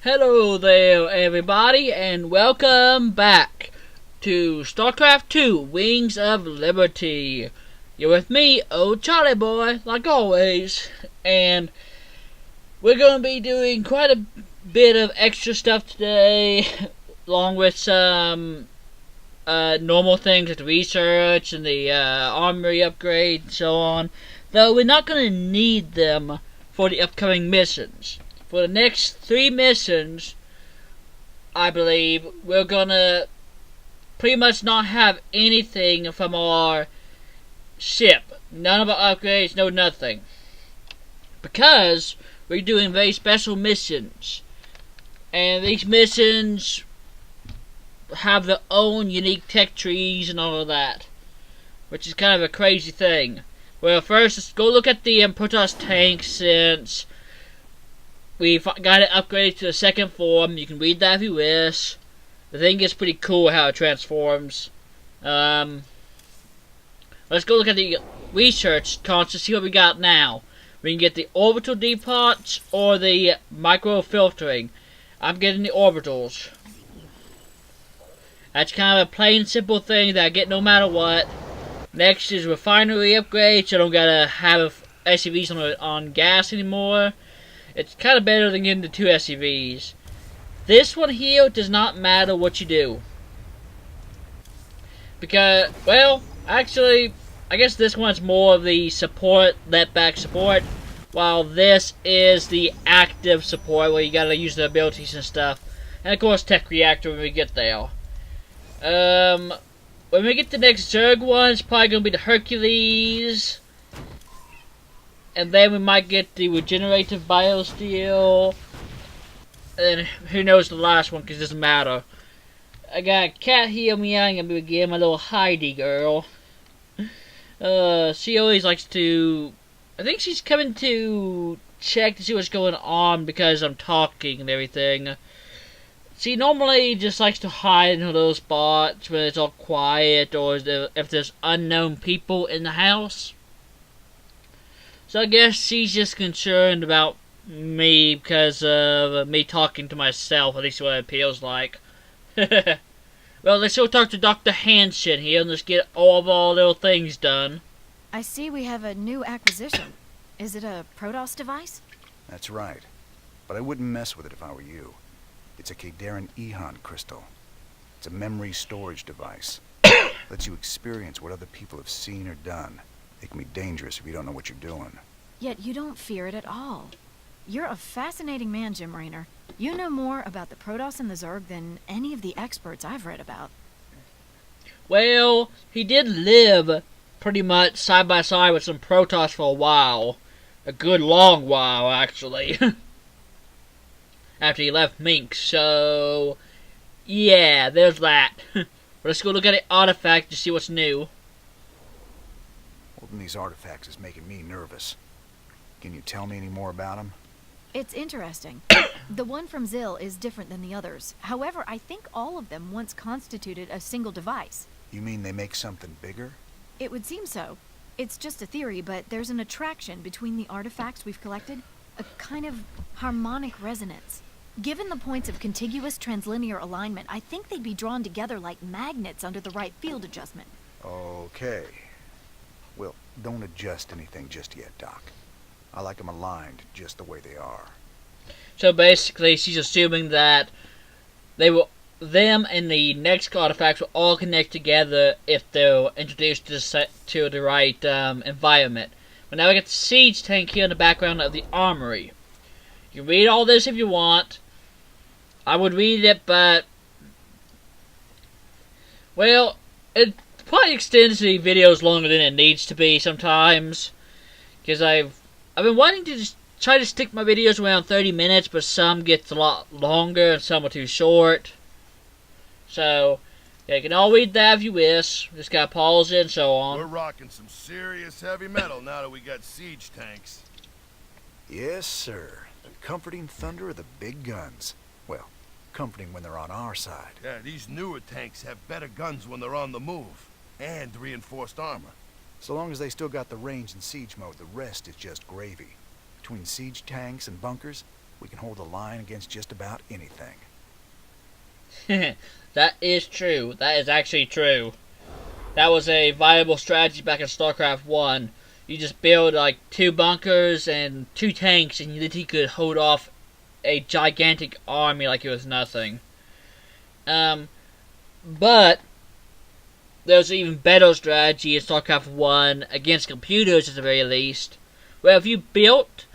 Hello there, everybody, and welcome back to Starcraft 2, Wings of Liberty. You're with me, old Charlie Boy, like always, and we're going to be doing quite a bit of extra stuff today, along with some normal things like the research and the armory upgrade and so on, though we're not going to need them for the upcoming missions. For the next 3 missions, I believe, we're gonna pretty much not have anything from our ship. None of our upgrades, no nothing. Because we're doing very special missions. And these missions have their own unique tech trees and all of that. Which is kind of a crazy thing. Well, first, let's go look at the Protoss tanks since we've got it upgraded to the second form. You can read that if you wish. The thing is pretty cool how it transforms. Let's go look at the research cards to see what we got now. We can get the orbital depots or the micro filtering. I'm getting the orbitals. That's kind of a plain simple thing that I get no matter what. Next is refinery upgrades, so I don't gotta have SUVs on gas anymore. It's kind of better than getting the 2 SUVs. This one here does not matter what you do. Because, well, actually, I guess this one's more of the support, let back support, while this is the active support where you gotta use the abilities and stuff. And of course, tech reactor when we get there. When we get the next Zerg one, it's probably gonna be the Hercules. And then we might get the regenerative biosteel. And who knows the last one, because it doesn't matter. I got a cat here meowing at me again, my little Heidi girl. She always likes to... I think she's coming to check to see what's going on because I'm talking and everything. She normally just likes to hide in her little spots when it's all quiet or if there's unknown people in the house. So I guess she's just concerned about me because of me talking to myself, at least what it feels like. Well, let's go talk to Dr. Hansen here and let's get all of our little things done. I see we have a new acquisition. Is it a Protoss device? That's right. But I wouldn't mess with it if I were you. It's a Kadaran Ehon crystal. It's a memory storage device. Lets you experience what other people have seen or done. It can be dangerous if you don't know what you're doing. Yet you don't fear it at all. You're a fascinating man, Jim Raynor. You know more about the Protoss and the Zerg than any of the experts I've read about. Well, he did live pretty much side by side with some Protoss for a while. A good long while, actually. After he left Mink, so... yeah, there's that. Let's go look at the artifact to see what's new. Holding these artifacts is making me nervous. Can you tell me any more about them? It's interesting. The one from Zill is different than the others. However, I think all of them once constituted a single device. You mean they make something bigger? It would seem so. It's just a theory, but there's an attraction between the artifacts we've collected. A kind of harmonic resonance. Given the points of contiguous translinear alignment, I think they'd be drawn together like magnets under the right field adjustment. Okay. Well, don't adjust anything just yet, Doc. I like them aligned just the way they are. So basically, she's assuming that them and the next artifacts will all connect together if they're introduced to the right environment. But now we got the siege tank here in the background of the armory. You can read all this if you want. I would read it, but... well, it probably extends the videos longer than it needs to be sometimes. Because I've been wanting to just try to stick my videos around 30 minutes, but some get a lot longer and some are too short. So, yeah, you can all read that if you wish. Just gotta pause it and so on. We're rocking some serious heavy metal now that we got siege tanks. Yes, sir. The comforting thunder of the big guns. Well, comforting when they're on our side. Yeah, these newer tanks have better guns when they're on the move. And reinforced armor. So long as they still got the range in siege mode, the rest is just gravy. Between siege tanks and bunkers, We can hold the line against just about anything. That is true. That is actually true. That was a viable strategy back in Starcraft 1. You just build like 2 bunkers and 2 tanks, and you literally could hold off a gigantic army like it was nothing. But there's an even better strategy in Starcraft 1 against computers, at the very least, where if you built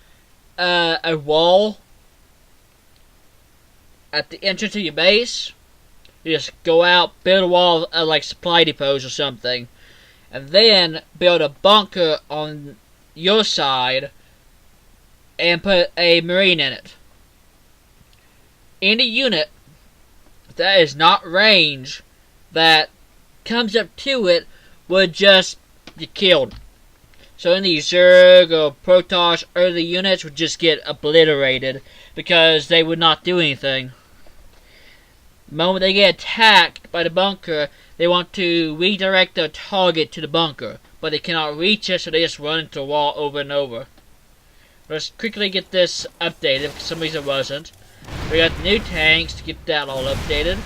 a wall at the entrance of your base, you just go out, build a wall like supply depots or something, and then build a bunker on your side and put a marine in it. Any unit that is not range that comes up to it would just get killed. So any Zerg or Protoss early units would just get obliterated because they would not do anything. The moment they get attacked by the bunker, they want to redirect their target to the bunker, but they cannot reach it, so they just run into the wall over and over. Let's quickly get this updated, for some reason it wasn't. We got the new tanks to get that all updated.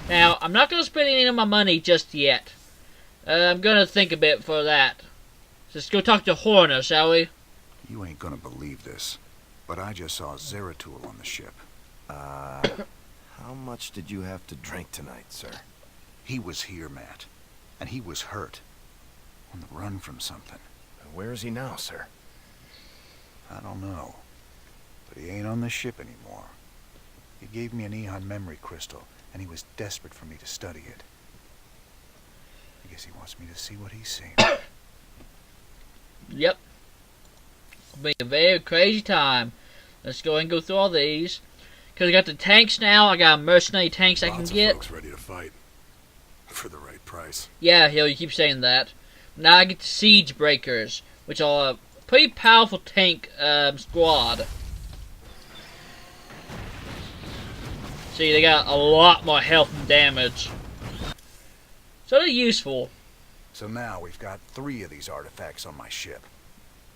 Now, I'm not going to spend any of my money just yet. I'm going to think a bit for that. Let's go talk to Horner, shall we? You ain't gonna believe this, but I just saw Zeratul on the ship. How much did you have to drink tonight, sir? He was here, Matt. And he was hurt. On the run from something. Where is he now, sir? I don't know. But he ain't on the ship anymore. He gave me an Ehon memory crystal, and he was desperate for me to study it. I guess he wants me to see what he's seen. Yep. It'll be a very crazy time. Let's go and go through all these. Because I got the tanks now. I got mercenary tanks I can get. Folks ready to fight. For the right price. Yeah, Hill, you keep saying that. Now I get the siege breakers, which are a pretty powerful tank squad. See, they got a lot more health and damage. So they're useful. So now we've got 3 of these artifacts on my ship.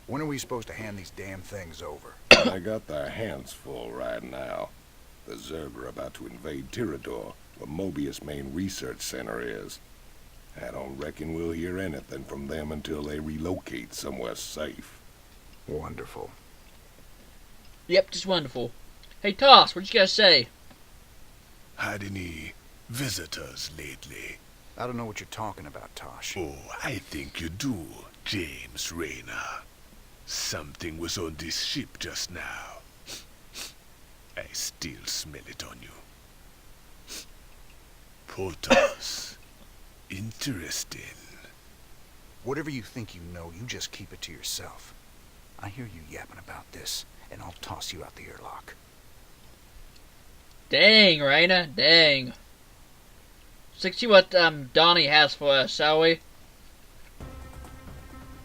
When are we supposed to hand these damn things over? I got their hands full right now. The Zerg are about to invade Tirador, where Mobius' main research center is. I don't reckon we'll hear anything from them until they relocate somewhere safe. Wonderful. Yep, just wonderful. Hey, Toss, what you guys say? Had any visitors lately? I don't know what you're talking about, Tosh. Oh, I think you do, James Rayner. Something was on this ship just now. I still smell it on you. Protoss. Interesting. Whatever you think you know, you just keep it to yourself. I hear you yapping about this, and I'll toss you out the airlock. Dang, Rayner, dang. Let's see what Donnie has for us, shall we?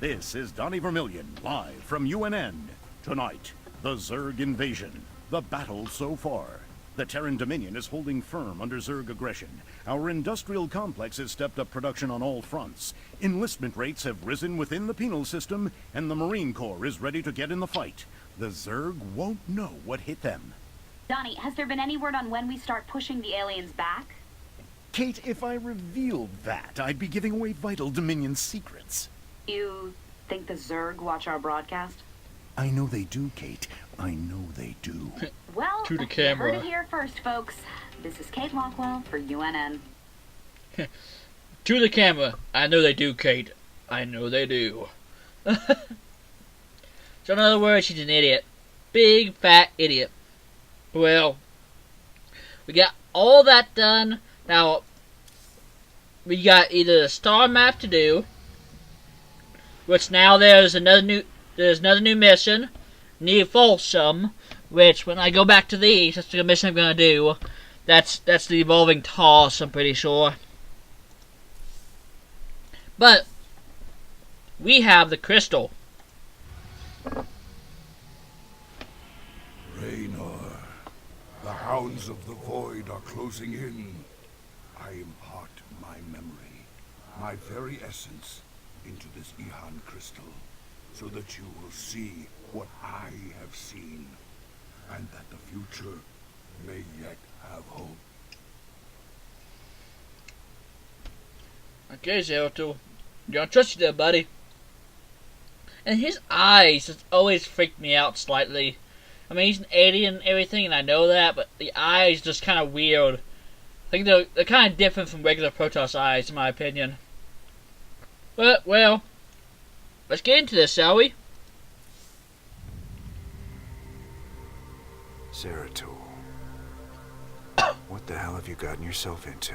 This is Donnie Vermillion, live from UNN. Tonight, the Zerg invasion. The battle so far. The Terran Dominion is holding firm under Zerg aggression. Our industrial complex has stepped up production on all fronts. Enlistment rates have risen within the penal system, and the Marine Corps is ready to get in the fight. The Zerg won't know what hit them. Donnie, has there been any word on when we start pushing the aliens back? Kate, if I revealed that, I'd be giving away vital Dominion secrets. You think the Zerg watch our broadcast? I know they do, Kate. I know they do. Well, To the you camera. heard it here first, folks. This is Kate Lockwell for UNN. To the camera. I know they do, Kate. I know they do. So in other words, she's an idiot. Big, fat idiot. Well, we got all that done. Now, we got either a star map to do, which now there's another new mission, New Folsom, which when I go back to these, that's the mission I'm gonna do. That's the evolving toss, I'm pretty sure. But we have the crystal. Raynor, the hounds of the void are closing in. I impart my memory, my very essence, into this Ehon crystal, so that you will see what I have seen. and that the future may yet have hope. Okay, Zeratul. You don't trust you there, buddy. And his eyes just always freaked me out slightly. I mean, he's an alien and everything, and I know that, but the eyes just kind of weird. I think they're kind of different from regular Protoss eyes, in my opinion. But, well, let's get into this, shall we? Zeratul. What the hell have you gotten yourself into?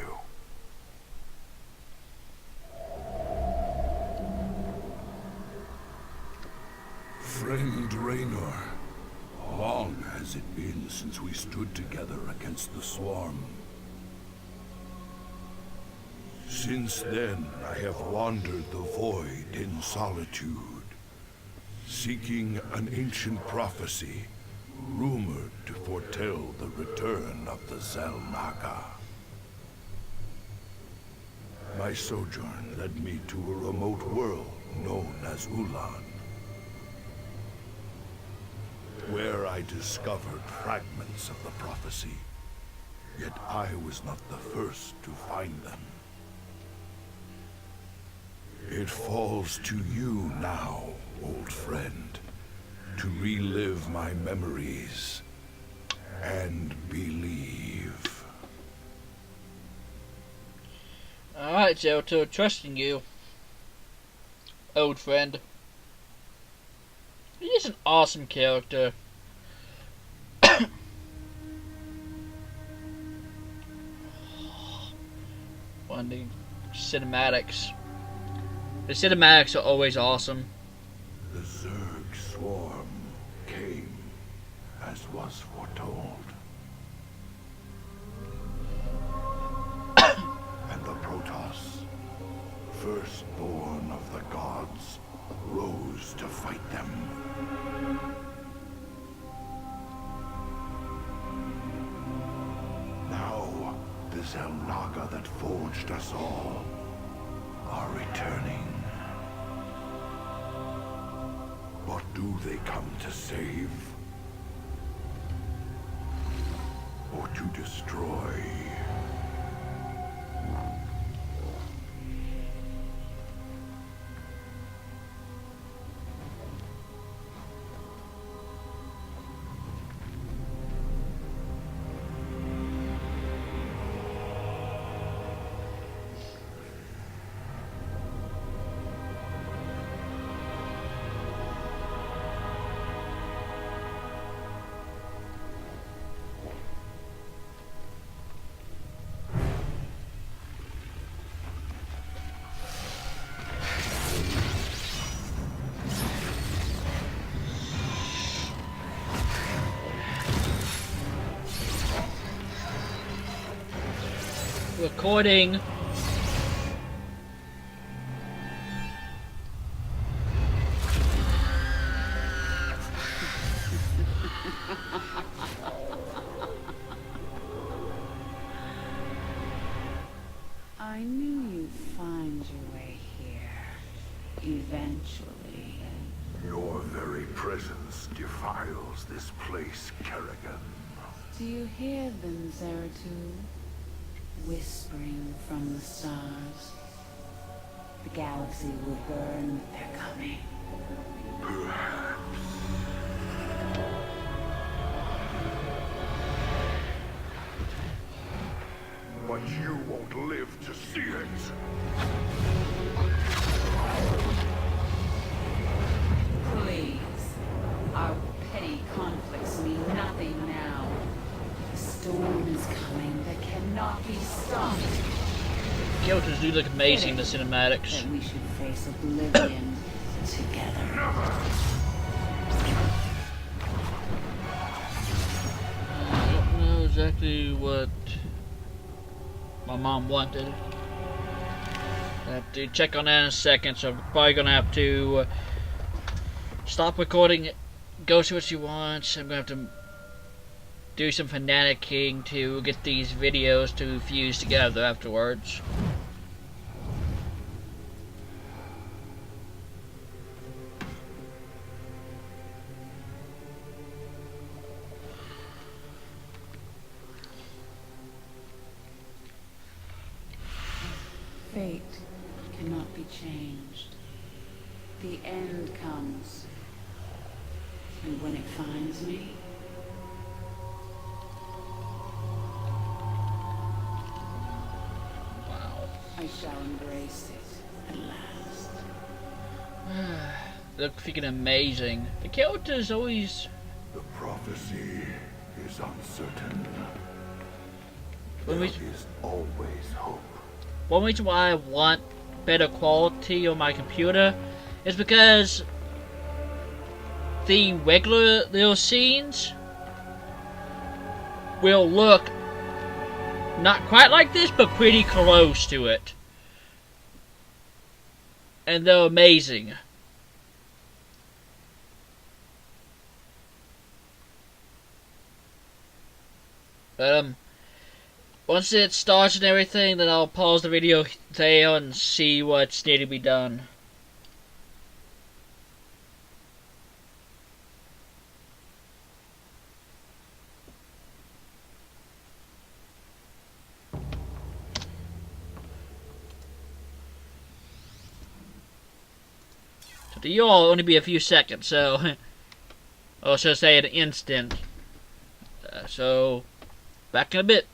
Friend Raynor, long has it been since we stood together against the Swarm. Since then, I have wandered the void in solitude, seeking an ancient prophecy, rumored to foretell the return of the Xel'Naga. My sojourn led me to a remote world known as Ulan, where I discovered fragments of the prophecy. Yet I was not the first to find them. It falls to you now, old friend, to relive my memories and believe. Alright, Zeratul, trusting you. Old friend. He's an awesome character. One of the cinematics. The cinematics are always awesome. The Zerg swarm came as was foretold. And the Protoss, firstborn of the gods, rose to fight them. Now, the Xel'Naga that forged us all are returning. What do they come to save? Or to destroy? Recording. I knew you'd find your way here. Eventually. Your very presence defiles this place, Kerrigan. Do you hear them, Zeratul? Whispering from the stars. The galaxy will burn with their coming. Perhaps. But you won't live to see it. Please. Our petty conflicts mean nothing now. The storm is coming that cannot be stopped. Characters do look amazing in the cinematics. That we should face oblivion together. I don't know exactly what my mom wanted. I have to check on that in a second, so I'm probably gonna have to stop recording, go see what she wants. I'm gonna have to do some fanaticking to get these videos to fuse together afterwards. fate cannot be changed. The end comes. And when it finds me, I shall embrace it at last. Look freaking amazing. The character's always... The prophecy is uncertain. When we... There is always hope. One reason why I want better quality on my computer is because the regular little scenes will look not quite like this, but pretty close to it. And they're amazing. Once it starts and everything, then I'll pause the video there and see what's needed to be done. So to you all, it'll only be a few seconds, so... or should I say an instant. So, back in a bit.